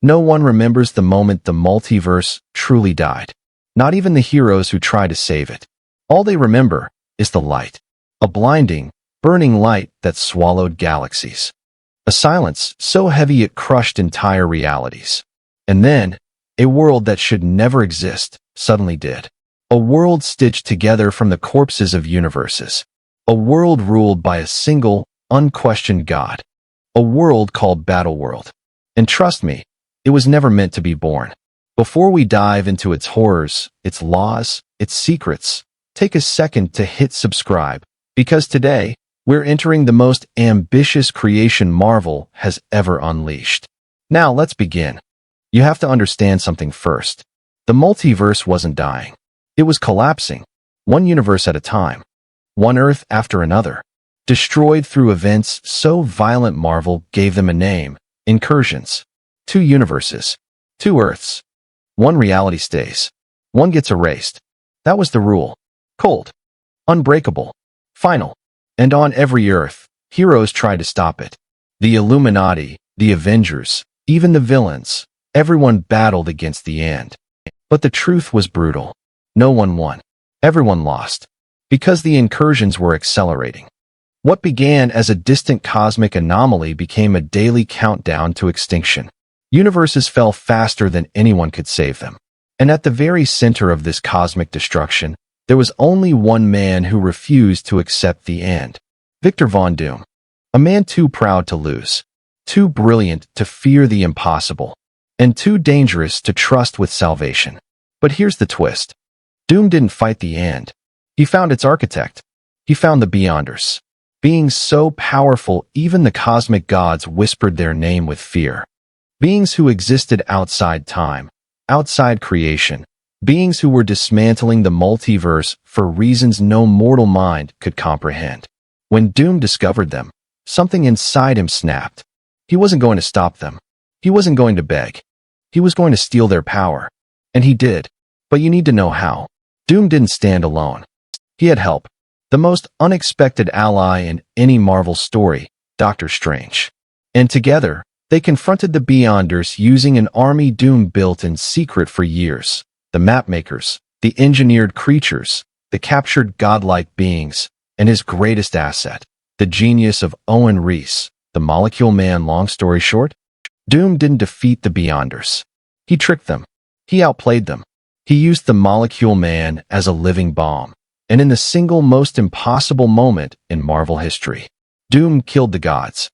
No one remembers the moment the multiverse truly died. Not even the heroes who try to save it. All they remember is the light. A blinding, burning light that swallowed galaxies. A silence so heavy it crushed entire realities. And then, a world that should never exist suddenly did. A world stitched together from the corpses of universes. A world ruled by a single, unquestioned God. A world called Battleworld. And trust me, it was never meant to be born. Before we dive into its horrors, its laws, its secrets, take a second to hit subscribe, because today, we're entering the most ambitious creation Marvel has ever unleashed. Now, let's begin. You have to understand something first. The multiverse wasn't dying. It was collapsing, one universe at a time, one Earth after another, destroyed through events so violent Marvel gave them a name, Incursions. 2 universes, 2 Earths. One reality stays. One gets erased. That was the rule. Cold. Unbreakable. Final. And on every Earth, heroes tried to stop it. The Illuminati, the Avengers, even the villains, everyone battled against the end. But the truth was brutal. No one won. Everyone lost. Because the incursions were accelerating. What began as a distant cosmic anomaly became a daily countdown to extinction. Universes fell faster than anyone could save them. And at the very center of this cosmic destruction, there was only one man who refused to accept the end. Victor Von Doom. A man too proud to lose, too brilliant to fear the impossible, and too dangerous to trust with salvation. But here's the twist. Doom didn't fight the end. He found its architect. He found the Beyonders. Beings so powerful even the cosmic gods whispered their name with fear. Beings who existed outside time, outside creation. Beings who were dismantling the multiverse for reasons no mortal mind could comprehend. When Doom discovered them, something inside him snapped. He wasn't going to stop them. He wasn't going to beg. He was going to steal their power. And he did. But you need to know how. Doom didn't stand alone. He had help. The most unexpected ally in any Marvel story, Doctor Strange. And together, they confronted the Beyonders using an army Doom built in secret for years. The mapmakers, the engineered creatures, the captured godlike beings, and his greatest asset, the genius of Owen Reese, the Molecule Man. Long story short, Doom didn't defeat the Beyonders. He tricked them. He outplayed them. He used the Molecule Man as a living bomb, and in the single most impossible moment in Marvel history, Doom killed the gods.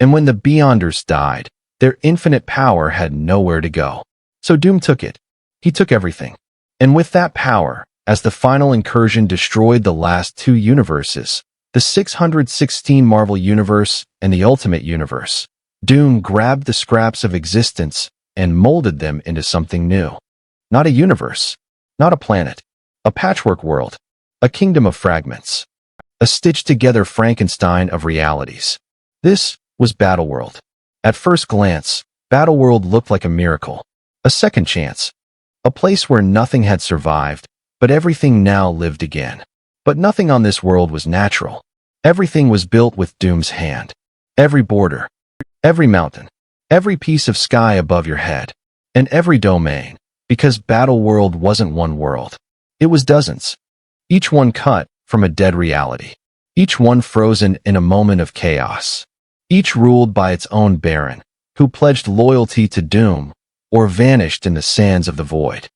And when the Beyonders died, their infinite power had nowhere to go. So Doom took it. He took everything. And with that power, as the final incursion destroyed the last 2 universes, the 616 Marvel Universe and the Ultimate Universe, Doom grabbed the scraps of existence and molded them into something new. Not a universe, not a planet, a patchwork world, a kingdom of fragments, a stitched-together Frankenstein of realities. This was Battleworld. At first glance, Battleworld looked like a miracle, a second chance, a place where nothing had survived, but everything now lived again. But nothing on this world was natural. Everything was built with Doom's hand. Every border, every mountain, every piece of sky above your head, and every domain, because Battleworld wasn't one world. It was dozens. Each one cut from a dead reality. Each one frozen in a moment of chaos. Each ruled by its own Baron, who pledged loyalty to Doom, or vanished in the sands of the void.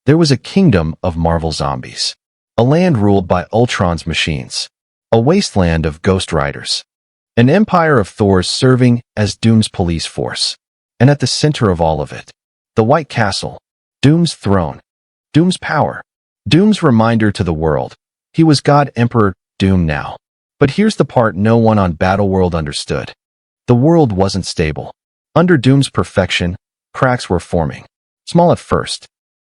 There was a kingdom of Marvel zombies. A land ruled by Ultron's machines. A wasteland of Ghost Riders. An empire of Thors serving as Doom's police force. And at the center of all of it, the White Castle, Doom's throne, Doom's power, Doom's reminder to the world. He was God Emperor Doom now. But here's the part no one on Battleworld understood. The world wasn't stable. Under Doom's perfection, cracks were forming. Small at first,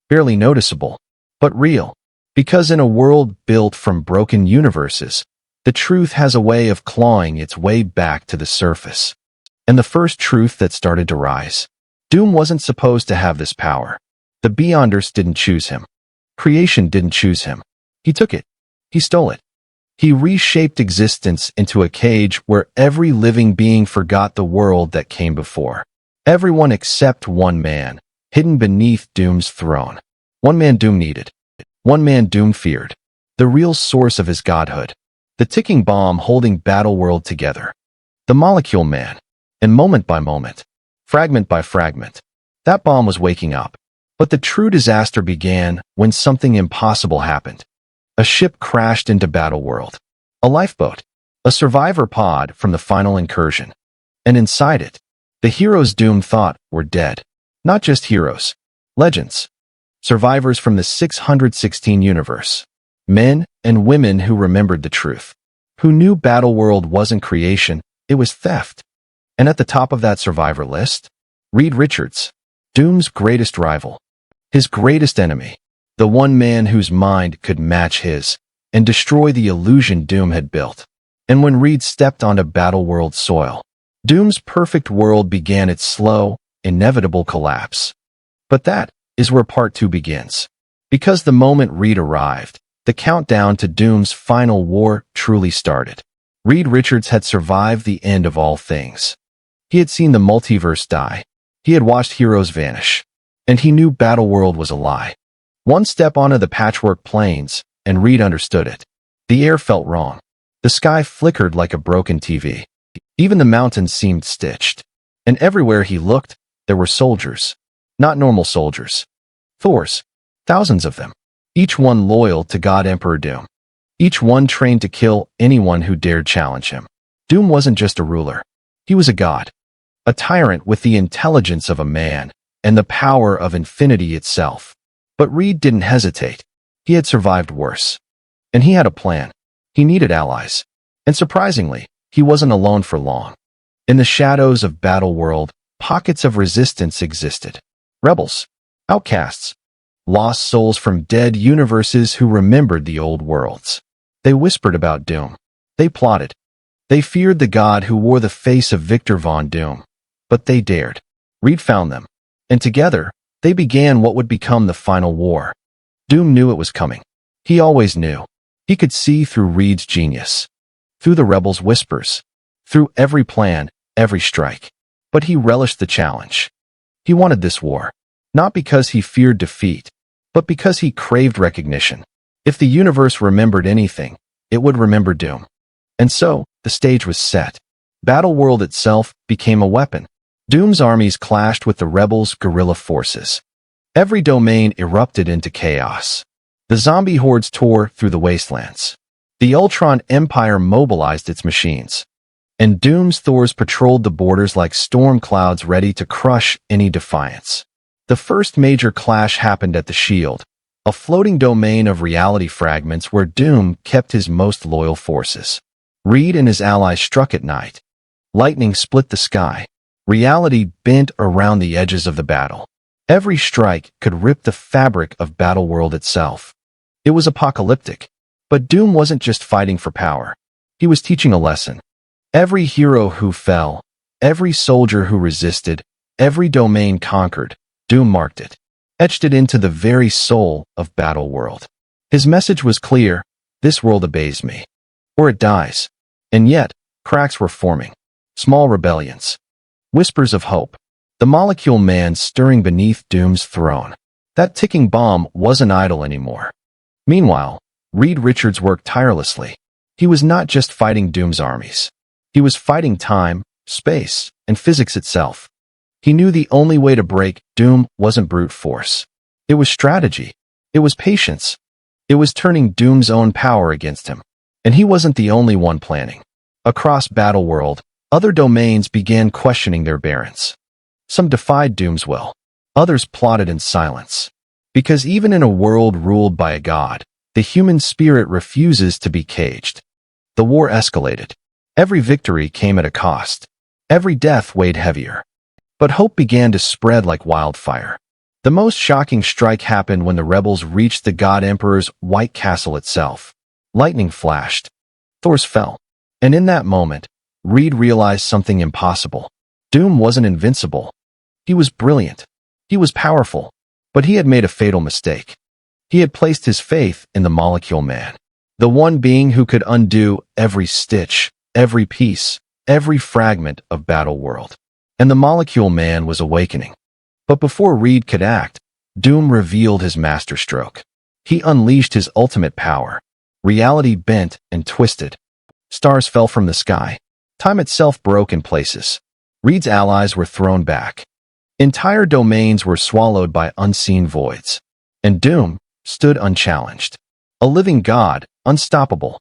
barely noticeable, but real. Because in a world built from broken universes, the truth has a way of clawing its way back to the surface. And the first truth that started to rise. Doom wasn't supposed to have this power. The Beyonders didn't choose him. Creation didn't choose him. He took it. He stole it. He reshaped existence into a cage where every living being forgot the world that came before. Everyone except one man, hidden beneath Doom's throne. One man Doom needed. One man Doom feared. The real source of his godhood. The ticking bomb holding Battleworld together. The Molecule Man. And moment by moment, fragment by fragment, that bomb was waking up. But the true disaster began when something impossible happened. A ship crashed into Battleworld. A lifeboat. A survivor pod from the final incursion. And inside it, the heroes Doom thought were dead. Not just heroes. Legends. Survivors from the 616 universe. Men and women who remembered the truth. Who knew Battleworld wasn't creation, it was theft. And at the top of that survivor list, Reed Richards, Doom's greatest rival. His greatest enemy. The one man whose mind could match his and destroy the illusion Doom had built. And when Reed stepped onto Battleworld soil, Doom's perfect world began its slow, inevitable collapse. But that is where part 2 begins. Because the moment Reed arrived, the countdown to Doom's final war truly started. Reed Richards had survived the end of all things. He had seen the multiverse die. He had watched heroes vanish. And he knew Battleworld was a lie. One step onto the patchwork plains, and Reed understood it. The air felt wrong. The sky flickered like a broken TV. Even the mountains seemed stitched. And everywhere he looked, there were soldiers. Not normal soldiers. Thors. Thousands of them. Each one loyal to God Emperor Doom. Each one trained to kill anyone who dared challenge him. Doom wasn't just a ruler. He was a god. A tyrant with the intelligence of a man and the power of infinity itself. But Reed didn't hesitate. He had survived worse. And he had a plan. He needed allies. And surprisingly, he wasn't alone for long. In the shadows of Battleworld, pockets of resistance existed. Rebels. Outcasts. Lost souls from dead universes who remembered the old worlds. They whispered about Doom. They plotted. They feared the god who wore the face of Victor Von Doom. But they dared. Reed found them. And together, they began what would become the final war. Doom knew it was coming. He always knew. He could see through Reed's genius. Through the rebels' whispers. Through every plan, every strike. But he relished the challenge. He wanted this war. Not because he feared defeat, but because he craved recognition. If the universe remembered anything, it would remember Doom. And so, the stage was set. Battleworld itself became a weapon. Doom's armies clashed with the rebels' guerrilla forces. Every domain erupted into chaos. The zombie hordes tore through the wastelands. The Ultron Empire mobilized its machines. And Doom's Thors patrolled the borders like storm clouds ready to crush any defiance. The first major clash happened at the Shield, a floating domain of reality fragments where Doom kept his most loyal forces. Reed and his allies struck at night. Lightning split the sky. Reality bent around the edges of the battle. Every strike could rip the fabric of Battleworld itself. It was apocalyptic. But Doom wasn't just fighting for power. He was teaching a lesson. Every hero who fell, every soldier who resisted, every domain conquered, Doom marked it, etched it into the very soul of Battleworld. His message was clear: this world obeys me, or it dies. And yet, cracks were forming. Small rebellions. Whispers of hope. The Molecule Man stirring beneath Doom's throne. That ticking bomb wasn't idle anymore. Meanwhile, Reed Richards worked tirelessly. He was not just fighting Doom's armies. He was fighting time, space, and physics itself. He knew the only way to break Doom wasn't brute force. It was strategy. It was patience. It was turning Doom's own power against him. And he wasn't the only one planning. Across Battleworld, other domains began questioning their barons. Some defied Doom's will. Others plotted in silence. Because even in a world ruled by a god, the human spirit refuses to be caged. The war escalated. Every victory came at a cost. Every death weighed heavier. But hope began to spread like wildfire. The most shocking strike happened when the rebels reached the God Emperor's White Castle itself. Lightning flashed. Thors fell. And in that moment, Reed realized something impossible. Doom wasn't invincible. He was brilliant. He was powerful. But he had made a fatal mistake. He had placed his faith in the Molecule Man. The one being who could undo every stitch, every piece, every fragment of Battleworld. and the Molecule Man was awakening. But before Reed could act, Doom revealed his masterstroke. He unleashed his ultimate power. Reality bent and twisted. Stars fell from the sky. Time itself broke in places. Reed's allies were thrown back. Entire domains were swallowed by unseen voids. And Doom stood unchallenged. A living god, unstoppable.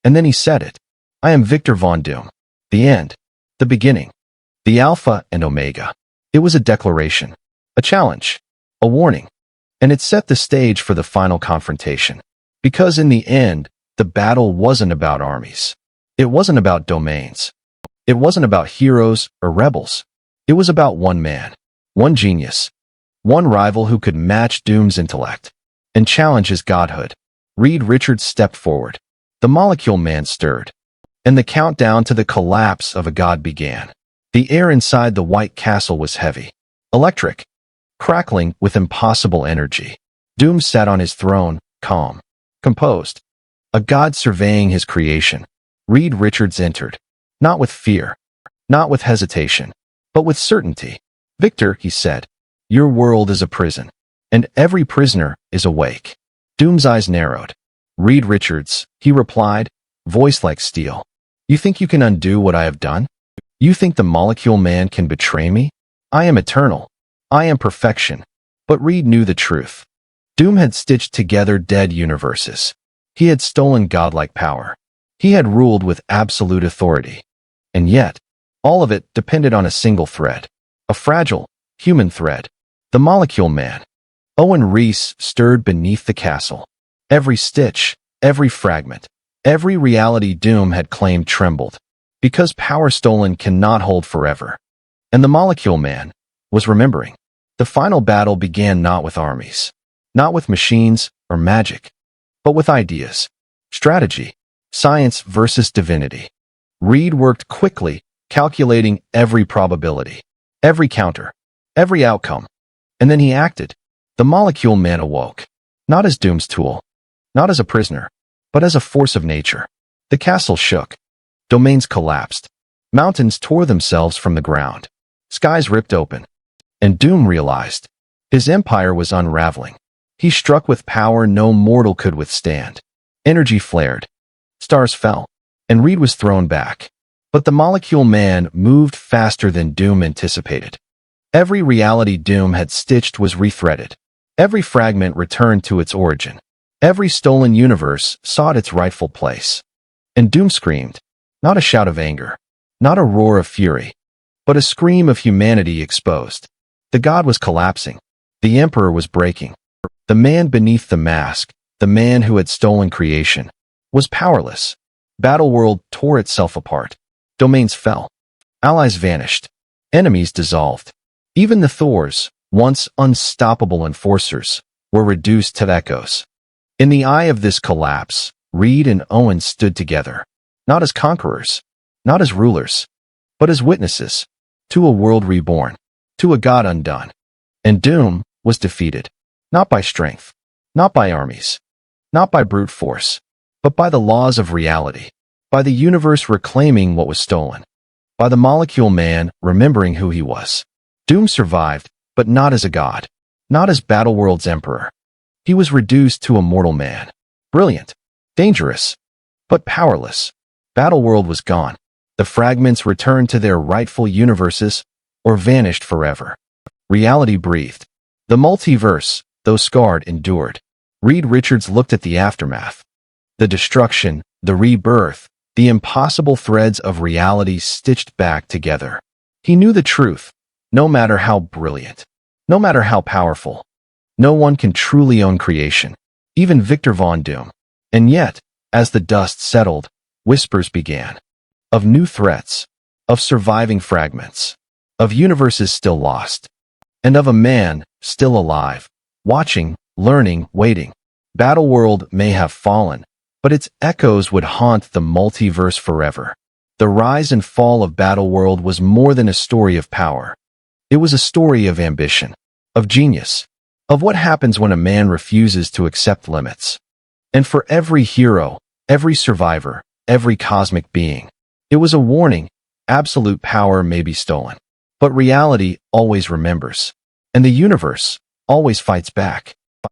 And then he said it. I am Victor Von Doom. The end. The beginning. The Alpha and Omega. It was a declaration. A challenge. A warning. And it set the stage for the final confrontation. Because in the end, the battle wasn't about armies. It wasn't about domains. It wasn't about heroes or rebels. It was about one man. One genius. One rival who could match Doom's intellect. And challenge his godhood. Reed Richards stepped forward. The Molecule Man stirred. And the countdown to the collapse of a god began. The air inside the White Castle was heavy. Electric. Crackling with impossible energy. Doom sat on his throne, calm. Composed. A god surveying his creation. Reed Richards entered. Not with fear. Not with hesitation. But with certainty. Victor, he said. Your world is a prison. And every prisoner is awake. Doom's eyes narrowed. Reed Richards, he replied, voice like steel. You think you can undo what I have done? You think the Molecule Man can betray me? I am eternal. I am perfection. But Reed knew the truth. Doom had stitched together dead universes. He had stolen godlike power. He had ruled with absolute authority. And yet, all of it depended on a single thread. A fragile, human thread. The Molecule Man. Owen Reese stirred beneath the castle. Every stitch, every fragment, every reality Doom had claimed trembled. Because power stolen cannot hold forever. And the Molecule Man was remembering. The final battle began not with armies, not with machines or magic, but with ideas, strategy, science versus divinity. Reed worked quickly, calculating every probability, every counter, every outcome. And then he acted. The Molecule Man awoke, not as Doom's tool, not as a prisoner, but as a force of nature. The castle shook. Domains collapsed. Mountains tore themselves from the ground. Skies ripped open. And Doom realized. His empire was unraveling. He struck with power no mortal could withstand. Energy flared. Stars fell. And Reed was thrown back. But the Molecule Man moved faster than Doom anticipated. Every reality Doom had stitched was rethreaded. Every fragment returned to its origin. Every stolen universe sought its rightful place. And Doom screamed. Not a shout of anger. Not a roar of fury. But a scream of humanity exposed. The god was collapsing. The emperor was breaking. The man beneath the mask, the man who had stolen creation, was powerless. Battleworld tore itself apart. Domains fell. Allies vanished. Enemies dissolved. Even the Thors, once unstoppable enforcers, were reduced to echoes. In the eye of this collapse, Reed and Owen stood together, not as conquerors, not as rulers, but as witnesses, to a world reborn, to a god undone. And Doom was defeated, not by strength, not by armies, not by brute force, but by the laws of reality, by the universe reclaiming what was stolen, by the Molecule Man remembering who he was. Doom survived, but not as a god, not as Battleworld's emperor. He was reduced to a mortal man. Brilliant, dangerous, but powerless. Battleworld was gone. The fragments returned to their rightful universes or vanished forever. Reality breathed. The multiverse, though scarred, endured. Reed Richards looked at the aftermath. The destruction, the rebirth, the impossible threads of reality stitched back together. He knew the truth. No matter how brilliant, no matter how powerful, no one can truly own creation, even Victor Von Doom. And yet, as the dust settled, whispers began. Of new threats, of surviving fragments, of universes still lost, and of a man still alive, watching, learning, waiting. Battleworld may have fallen, but its echoes would haunt the multiverse forever. The rise and fall of Battleworld was more than a story of power. It was a story of ambition, of genius, of what happens when a man refuses to accept limits. And for every hero, every survivor, every cosmic being, it was a warning. Absolute power may be stolen, But reality always remembers. And the universe always fights back.